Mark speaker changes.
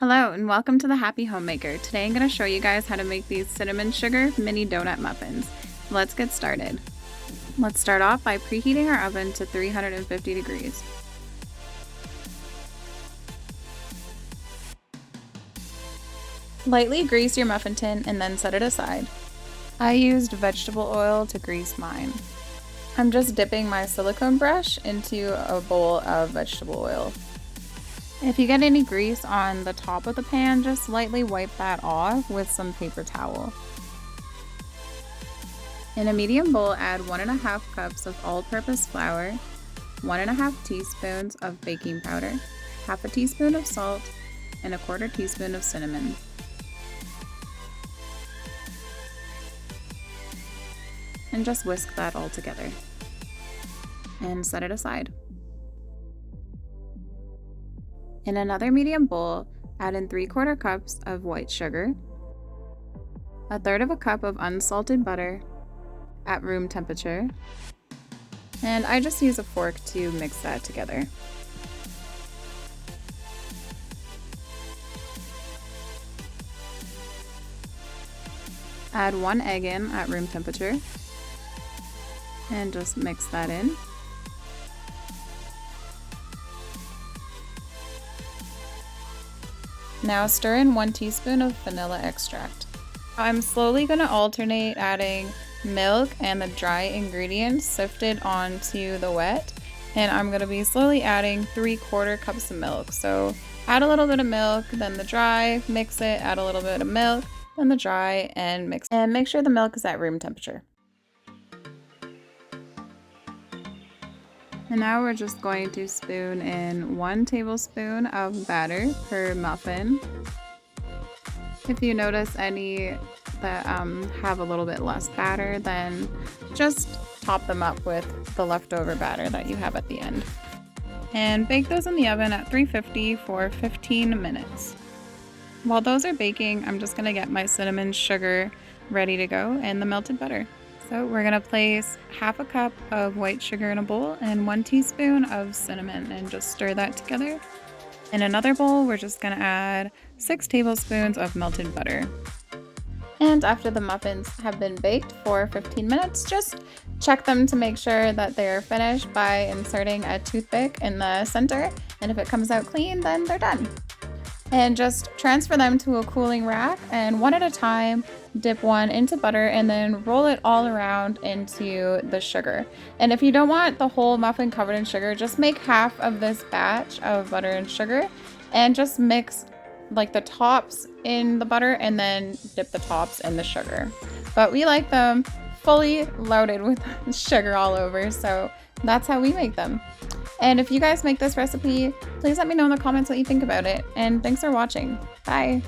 Speaker 1: Hello and welcome to the Happy Homemaker. Today I'm going to show you guys how to make these cinnamon sugar mini donut muffins. Let's get started. Let's start off by preheating our oven to 350 degrees. Lightly grease your muffin tin and then set it aside. I used vegetable oil to grease mine. I'm just dipping my silicone brush into a bowl of vegetable oil. If you get any grease on the top of the pan, just lightly wipe that off with some paper towel. In a medium bowl, add 1.5 cups of all-purpose flour, 1.5 teaspoons of baking powder, 1/2 teaspoon of salt, and 1/4 teaspoon of cinnamon. And just whisk that all together. And set it aside. In another medium bowl, add in 3/4 cups of white sugar, 1/3 cup of unsalted butter at room temperature, and I just use a fork to mix that together. Add 1 egg in at room temperature, and just mix that in. Now stir in 1 teaspoon of vanilla extract. I'm slowly going to alternate adding milk and the dry ingredients sifted onto the wet, and I'm going to be slowly adding 3/4 cups of milk. So add a little bit of milk, then the dry, mix it, add a little bit of milk, then the dry, and mix. And make sure the milk is at room temperature. And now we're just going to spoon in 1 tablespoon of batter per muffin. If you notice any that have a little bit less batter, then just top them up with the leftover batter that you have at the end. And bake those in the oven at 350 for 15 minutes. While those are baking, I'm just going to get my cinnamon sugar ready to go and the melted butter. So we're going to place 1/2 cup of white sugar in a bowl and 1 teaspoon of cinnamon and just stir that together. In another bowl, we're just going to add 6 tablespoons of melted butter. And after the muffins have been baked for 15 minutes, just check them to make sure that they're finished by inserting a toothpick in the center. And if it comes out clean, then they're done. And just transfer them to a cooling rack, and one at a time, dip one into butter and then roll it all around into the sugar. And if you don't want the whole muffin covered in sugar, just make half of this batch of butter and sugar and just mix like the tops in the butter and then dip the tops in the sugar. But we like them fully loaded with sugar all over, so that's how we make them. And if you guys make this recipe, please let me know in the comments what you think about it. And thanks for watching. Bye!